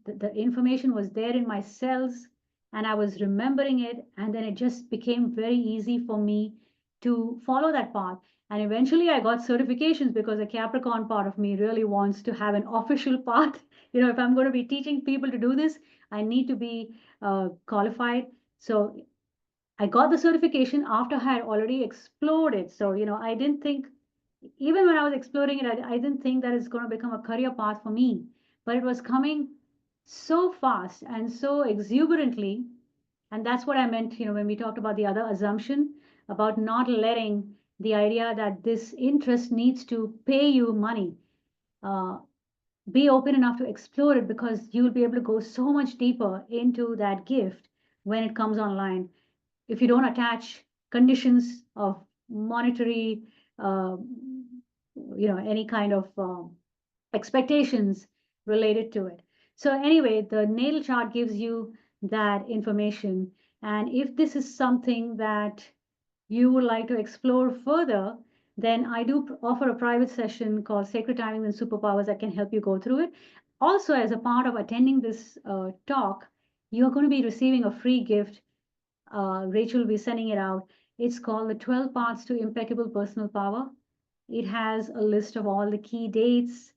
the information was there in my cells, and I was remembering it. And then it just became very easy for me to follow that path. And eventually I got certifications because the Capricorn part of me really wants to have an official path. If I'm going to be teaching people to do this, I need to be qualified. So I got the certification after I had already explored it. So, I didn't think, even when I was exploring it, I didn't think that it's going to become a career path for me. But it was coming so fast and so exuberantly. And that's what I meant, when we talked about the other assumption. about not letting the idea that this interest needs to pay you money. Be open enough to explore it, because you'll be able to go so much deeper into that gift when it comes online. If you don't attach conditions of monetary, uh, any kind of expectations related to it. So anyway, the natal chart gives you that information. And if this is something that you would like to explore further, then I do offer a private session called Sacred Timings and Superpowers that can help you go through it. Also, as a part of attending this talk, you're going to be receiving a free gift. Rachel will be sending it out. It's called the 12 Paths to Impeccable Personal Power. It has a list of all the key dates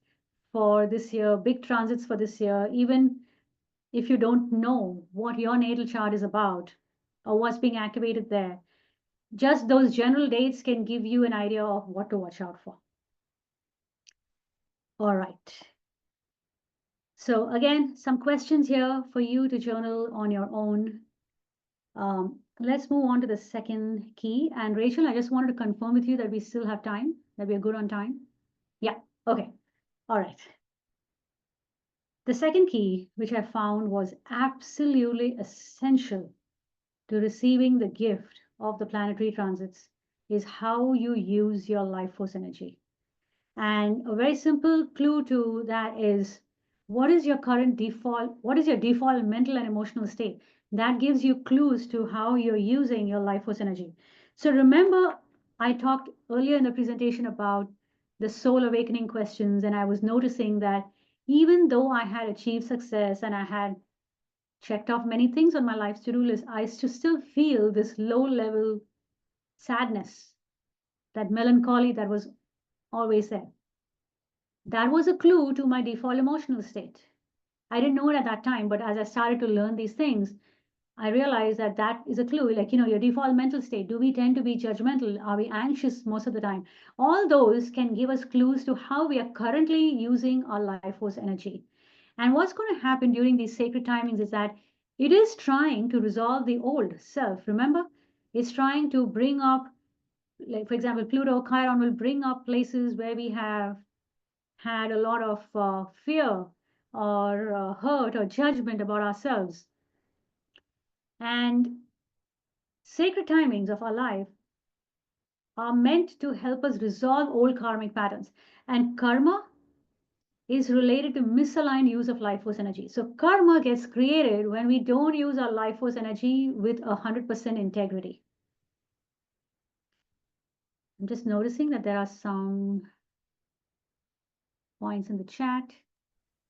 for this year, big transits for this year. Even if you don't know what your natal chart is about or what's being activated there, just those general dates can give you an idea of what to watch out for. All right. So again, some questions here for you to journal on your own. Let's move on to the second key. And Rachel, I just wanted to confirm with you that we still have time, that we are good on time. Yeah, okay. All right. The second key, which I found was absolutely essential to receiving the gift of the planetary transits, is how you use your life force energy. And a very simple clue to that is, what is your current default? What is your default mental and emotional state? That gives you clues to how you're using your life force energy. So remember, I talked earlier in the presentation about the soul awakening questions, and I was noticing that even though I had achieved success and I had checked off many things on my life's to-do list, I still feel this low-level sadness, that melancholy that was always there. That was a clue to my default emotional state. I didn't know it at that time, but as I started to learn these things, I realized that that is a clue. Like, your default mental state. Do we tend to be judgmental? Are we anxious most of the time? All those can give us clues to how we are currently using our life force energy. And what's going to happen during these sacred timings is that it is trying to resolve the old self. Remember, it's trying to bring up, like, for example, Pluto, Chiron will bring up places where we have had a lot of fear or hurt or judgment about ourselves. And sacred timings of our life are meant to help us resolve old karmic patterns. And karma is related to misaligned use of life force energy. So karma gets created when we don't use our life force energy with 100% integrity. I'm just noticing that there are some points in the chat.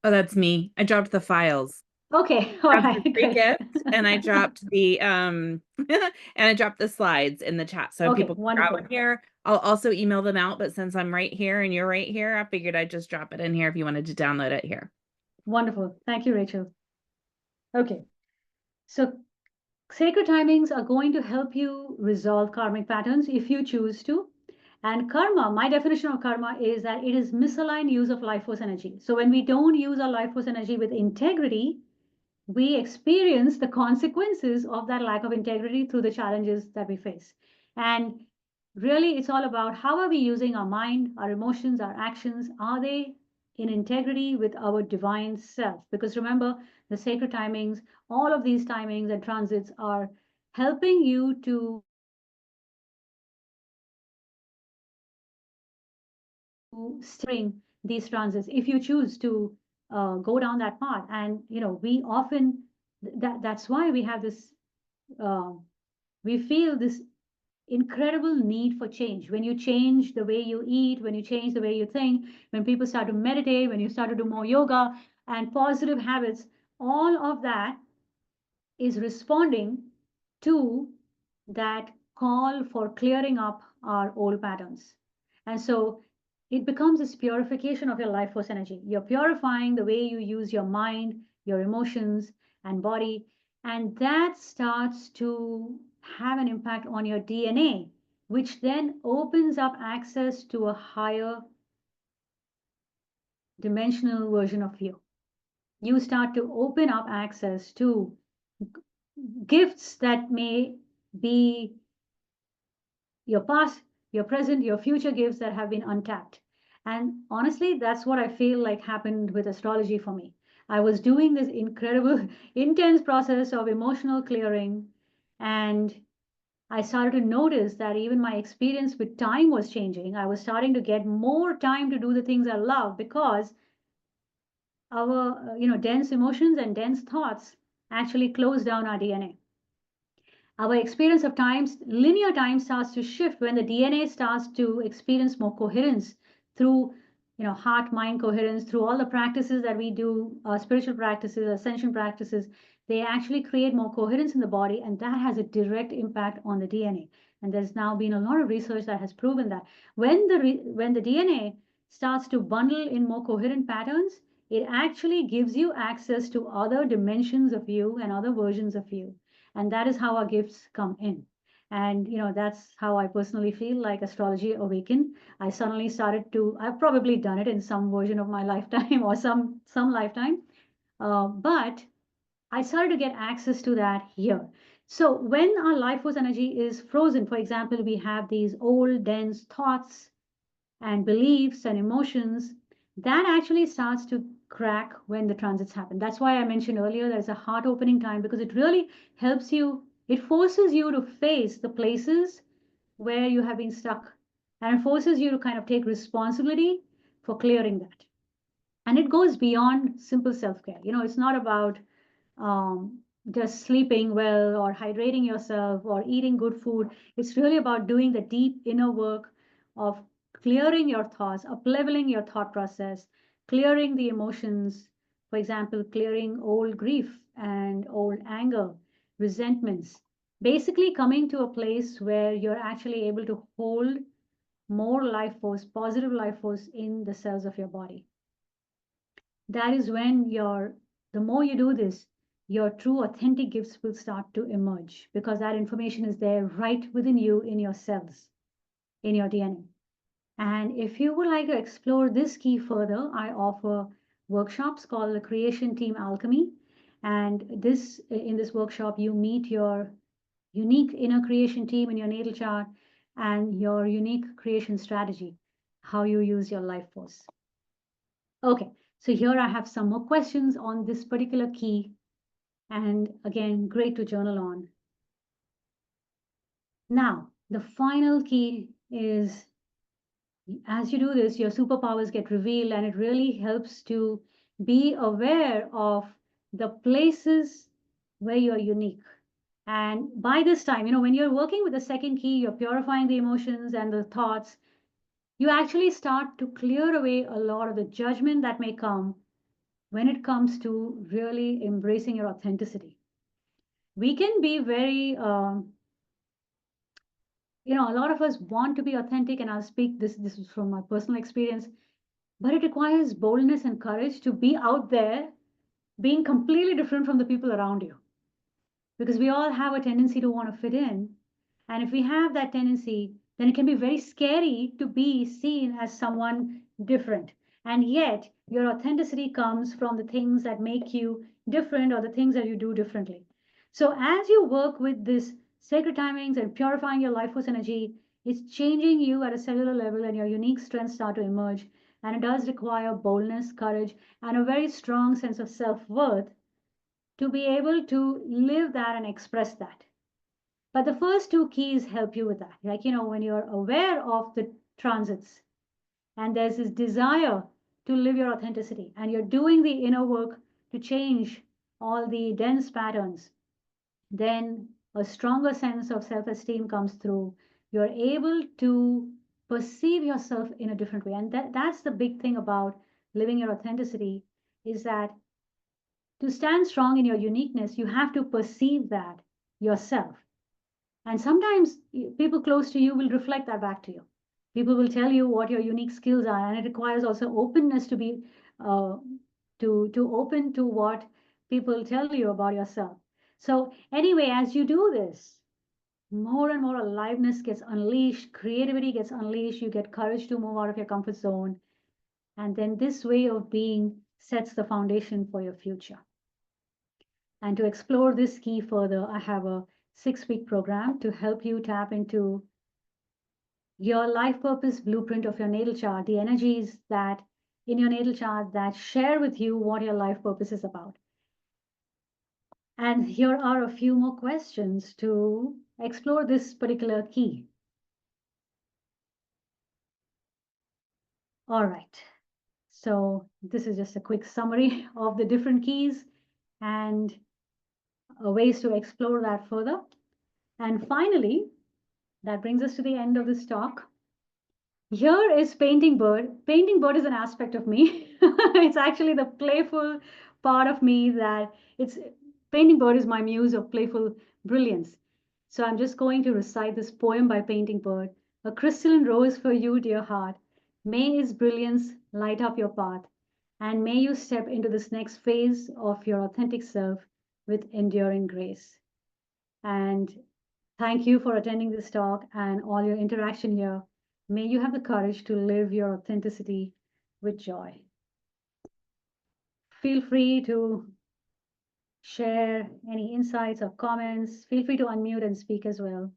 Oh, that's me. I dropped the files. Okay, all Dropped right, the free good. gift, and I dropped the and I dropped the slides in the chat so Okay, people can grab wonderful. them here. I'll also email them out, but since I'm right here and you're right here, I figured I'd just drop it in here if you wanted to download it here. Wonderful. Thank you, Rachel. Okay, so sacred timings are going to help you resolve karmic patterns if you choose to. And karma, my definition of karma is that it is misaligned use of life force energy. So when we don't use our life force energy with integrity, we experience the consequences of that lack of integrity through the challenges that we face. And really, it's all about how are we using our mind, our emotions, our actions? Are they in integrity with our divine self? Because remember, the sacred timings, all of these timings and transits are helping you to steering these transits if you choose to go down that path. And we often that's why we have this we feel this incredible need for change. When you change the way you eat, when you change the way you think, when people start to meditate, when you start to do more yoga and positive habits, all of that is responding to that call for clearing up our old patterns. And so it becomes this purification of your life force energy. You're purifying the way you use your mind, your emotions, and body. And that starts to have an impact on your DNA, which then opens up access to a higher dimensional version of you. You start to open up access to gifts that may be your past, your present, your future gifts that have been untapped. And honestly, that's what I feel like happened with astrology for me. I was doing this incredible, intense process of emotional clearing, and I started to notice that even my experience with time was changing. I was starting to get more time to do the things I love because our, dense emotions and dense thoughts actually close down our DNA. Our experience of time, linear time starts to shift when the DNA starts to experience more coherence through, heart mind coherence, through all the practices that we do, spiritual practices, ascension practices. They actually create more coherence in the body, and that has a direct impact on the DNA. And there's now been a lot of research that has proven that when the DNA starts to bundle in more coherent patterns, it actually gives you access to other dimensions of you and other versions of you. And that is how our gifts come in. And that's how I personally feel like astrology awakened. I suddenly started to, I've probably done it in some version of my lifetime or some lifetime, but I started to get access to that here. So when our life force energy is frozen, for example, we have these old dense thoughts and beliefs and emotions, that actually starts to crack when the transits happen. That's why I mentioned earlier there's a heart opening time, because it really helps you, it forces you to face the places where you have been stuck, and it forces you to kind of take responsibility for clearing that. And it goes beyond simple self-care. It's not about um, just sleeping well or hydrating yourself or eating good food. It's really about doing the deep inner work of clearing your thoughts, up leveling your thought process, clearing the emotions. For example, clearing old grief and old anger, resentments. Basically, coming to a place where you're actually able to hold more life force, positive life force in the cells of your body. That is when the more you do this, your true authentic gifts will start to emerge, because that information is there right within you, in your cells, in your DNA. And if you would like to explore this key further, I offer workshops called the Creation Team Alchemy. And in this workshop, you meet your unique inner creation team in your natal chart and your unique creation strategy, how you use your life force. Okay, so here I have some more questions on this particular key. And again, great to journal on. Now, the final key is, as you do this, your superpowers get revealed, and it really helps to be aware of the places where you're unique. And by this time, when you're working with the second key, you're purifying the emotions and the thoughts, you actually start to clear away a lot of the judgment that may come when it comes to really embracing your authenticity. We can be very, a lot of us want to be authentic, and I'll speak this is from my personal experience, but it requires boldness and courage to be out there being completely different from the people around you, because we all have a tendency to want to fit in. And if we have that tendency, then it can be very scary to be seen as someone different. And yet, your authenticity comes from the things that make you different, or the things that you do differently. So, as you work with this sacred timings and purifying your life force energy, it's changing you at a cellular level, and your unique strengths start to emerge. And it does require boldness, courage, and a very strong sense of self worth to be able to live that and express that. But the first two keys help you with that. Like, when you're aware of the transits and there's this desire to live your authenticity, and you're doing the inner work to change all the dense patterns, then a stronger sense of self-esteem comes through. You're able to perceive yourself in a different way. And that's the big thing about living your authenticity, is that to stand strong in your uniqueness, you have to perceive that yourself. And sometimes people close to you will reflect that back to you. People will tell you what your unique skills are, and it requires also openness to be to open to what people tell you about yourself. So anyway, as you do this, more and more aliveness gets unleashed, creativity gets unleashed, you get courage to move out of your comfort zone, and then this way of being sets the foundation for your future. And to explore this key further, I have a 6-week program to help you tap into your life purpose blueprint of your natal chart, the energies that in your natal chart that share with you what your life purpose is about. And here are a few more questions to explore this particular key. All right. So this is just a quick summary of the different keys and ways to explore that further. And finally, that brings us to the end of this talk. Here is Painting Bird. Painting Bird is an aspect of me. It's actually the playful part of me that it's Painting Bird is my muse of playful brilliance. So I'm just going to recite this poem by Painting Bird. A crystalline rose for you, dear heart. May its brilliance light up your path, and may you step into this next phase of your authentic self with enduring grace. And thank you for attending this talk and all your interaction here. May you have the courage to live your authenticity with joy. Feel free to share any insights or comments. Feel free to unmute and speak as well.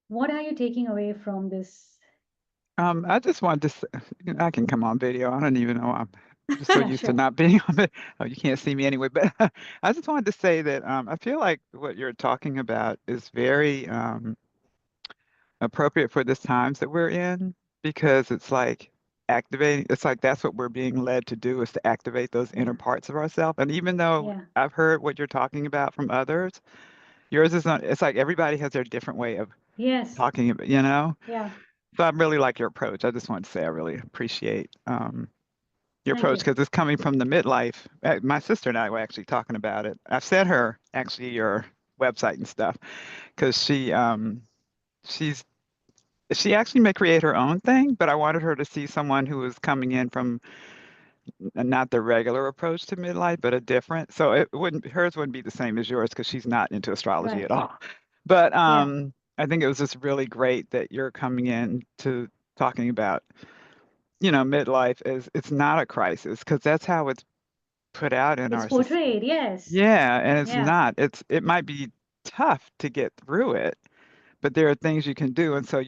What are you taking away from this? I just wanted to say, I can come on video. I don't even know. I'm just so Yeah, used to sure. not being on it. Oh, you can't see me anyway. But I just wanted to say that I feel like what you're talking about is very appropriate for the times that we're in, because it's like activating, it's like that's what we're being led to do, is to activate those inner Yeah, parts of ourselves. And even though yeah. I've heard what you're talking about from others, yours is not, it's like everybody has their different way of Yes, talking about, you know? yeah. So I really like your approach. I just wanted to say I really appreciate your Thank approach, you. because it's coming from the midlife. My sister and I were actually talking about it. I've sent her actually your website and stuff, because she's she actually may create her own thing, but I wanted her to see someone who was coming in from not the regular approach to midlife, but a different. So hers wouldn't be the same as yours, because she's not into astrology Right. at all. But Yeah, I think it was just really great that you're coming in to talking about, midlife as it's not a crisis, because that's how it's put out in it's our society. portrayed. Yes. Yeah, and it's Yeah, not. It might be tough to get through it, but there are things you can do. And so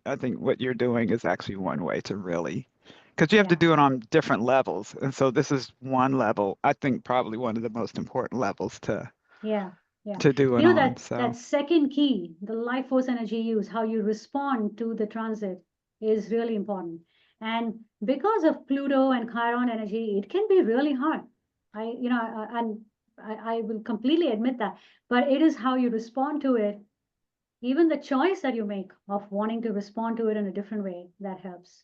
I think what you're doing is actually one way to really, because you have to yeah. do it on different levels. And so this is one level, I think probably one of the most important levels to Yeah, yeah. do it You know on. that So second key, the life force energy use, how you respond to the transit is really important. And because of Pluto and Chiron energy, it can be really hard. I will completely admit that. But it is how you respond to it, even the choice that you make of wanting to respond to it in a different way, that helps.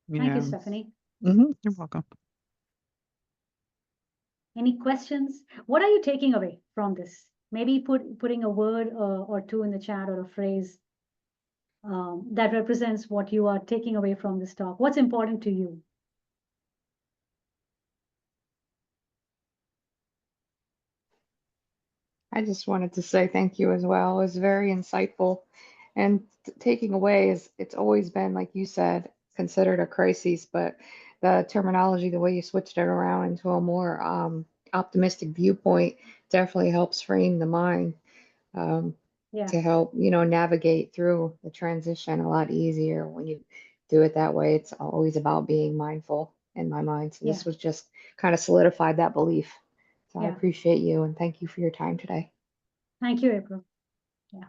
Thank you, yeah. Stephanie. You're welcome. Any questions? What are you taking away from this? Maybe putting a word or two in the chat, or a phrase that represents what you are taking away from this talk. What's important to you? I just wanted to say thank you as well. It was very insightful. And taking away is it's always been, like you said, considered a crisis, but the terminology, the way you switched it around into a more optimistic viewpoint definitely helps frame the mind um, Yeah, to help, navigate through the transition a lot easier when you do it that way. It's always about being mindful in my mind. So yeah, this was just kind of solidified that belief. So I yeah. appreciate you and thank you for your time today. Thank you, April. Yeah.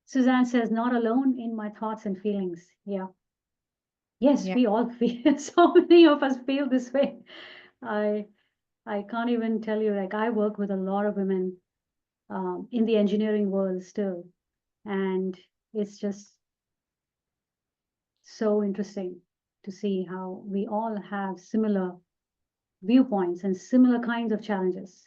Suzanne says, not alone in my thoughts and feelings. Yeah. Yes, Yeah. we all feel, so many of us feel this way. I I can't even tell you, like, I work with a lot of women in the engineering world still. And it's just so interesting to see how we all have similar viewpoints and similar kinds of challenges.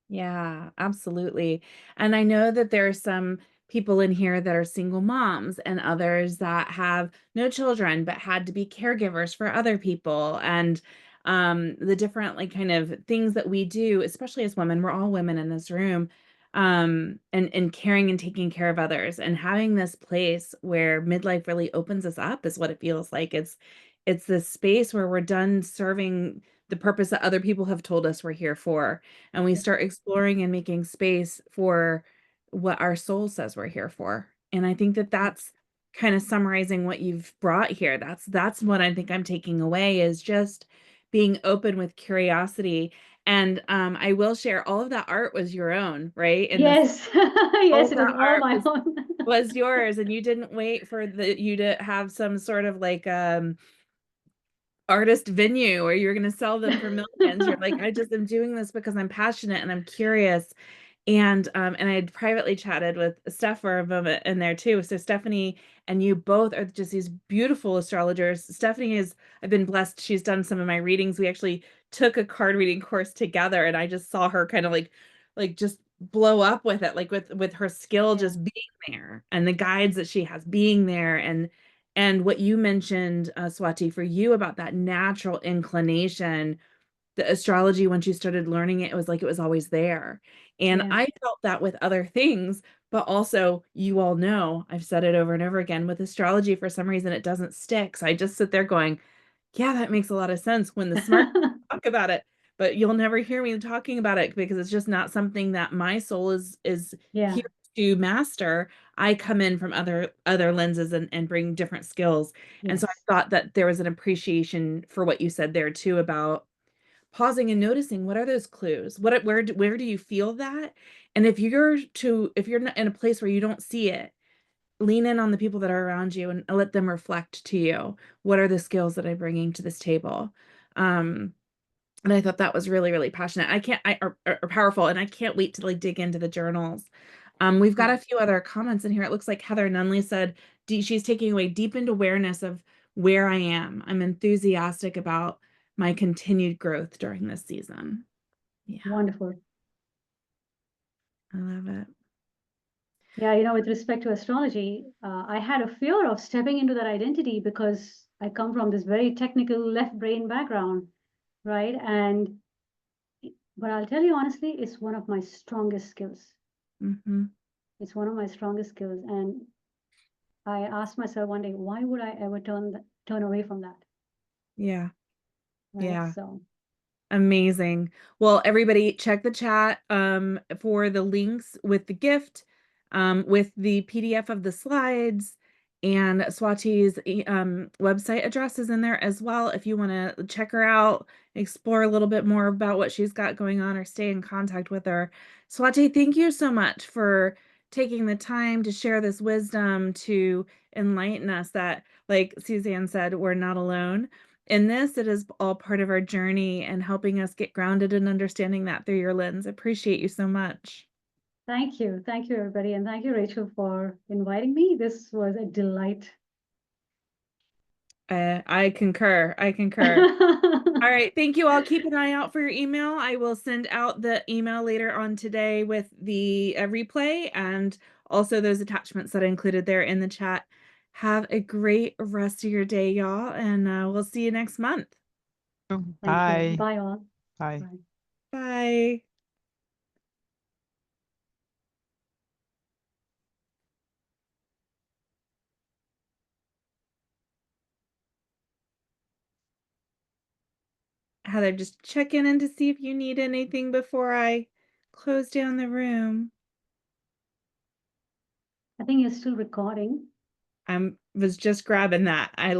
Yeah, absolutely. And I know that there are some people in here that are single moms and others that have no children but had to be caregivers for other people. And the different like kind of things that we do, especially as women, we're all women in this room, and caring and taking care of others and having this place where midlife really opens us up is what it feels like. It's this space where we're done serving the purpose that other people have told us we're here for, and we start exploring and making space for what our soul says we're here for. And I think that that's kind of summarizing what you've brought here. That's what I think I'm taking away, is just being open with curiosity. And I will share, all of that art was your own, right? And this, Yes, all yes, of it was that all art my own. was yours, and you didn't wait for you to have some sort of like artist venue where you're going to sell them for millions. You're like, I just am doing this because I'm passionate and I'm curious. And I had privately chatted with Steph for a moment in there too. So Stephanie and you both are just these beautiful astrologers. Stephanie is, I've been blessed. She's done some of my readings. We actually took a card reading course together, and I just saw her kind of like just blow up with it, like with her skill just being there, and the guides that she has being there. And what you mentioned, Swati, for you about that natural inclination, the astrology, once you started learning it, it was like it was always there. And Yeah. I felt that with other things, but also, you all know, I've said it over and over again, with astrology, for some reason, it doesn't stick. So I just sit there going, yeah, that makes a lot of sense when the smart talk about it, but you'll never hear me talking about it because it's just not something that my soul is Yeah. here to master. I come in from other lenses and bring different skills. And so I Yes. thought that there was an appreciation for what you said there too, about pausing and noticing, what are those clues? Where do you feel that? And if you're not in a place where you don't see it, lean in on the people that are around you and let them reflect to you. What are the skills that I'm bringing to this table? Um, and I thought that was really, really passionate. Or powerful. And I can't wait to like dig into the journals. We've got a few other comments in here. It looks like Heather Nunley said, she's taking away deepened awareness of where I am. I'm enthusiastic about my continued growth during this season. Yeah, Wonderful. I love it. Yeah, with respect to astrology, I had a fear of stepping into that identity because I come from this very technical left brain background, right? But I'll tell you honestly, it's one of my strongest skills. Mm-hmm. It's one of my strongest skills. And I asked myself one day, why would I ever turn away from that? Yeah. Right. Yeah. So Amazing. Well, everybody check the chat for the links with the gift, with the PDF of the slides, and Swati's website address is in there as well if you want to check her out, explore a little bit more about what she's got going on, or stay in contact with her. Swati, thank you so much for taking the time to share this wisdom, to enlighten us that, like Suzanne said, we're not alone in this. It is all part of our journey and helping us get grounded and understanding that through your lens. Appreciate you so much. thank you. Thank you, everybody. And thank you, Rachel, for inviting me. This was a delight. I concur. I concur. All right. Thank you all. Keep an eye out for your email. I will send out the email later on today with the replay and also those attachments that I included there in the chat. Have a great rest of your day, y'all, and we'll see you next month. Thank you. Bye. Bye, all. Bye. Bye. Bye. Heather, just checking in to see if you need anything before I close down the room. I think you're still recording. I was just grabbing that. I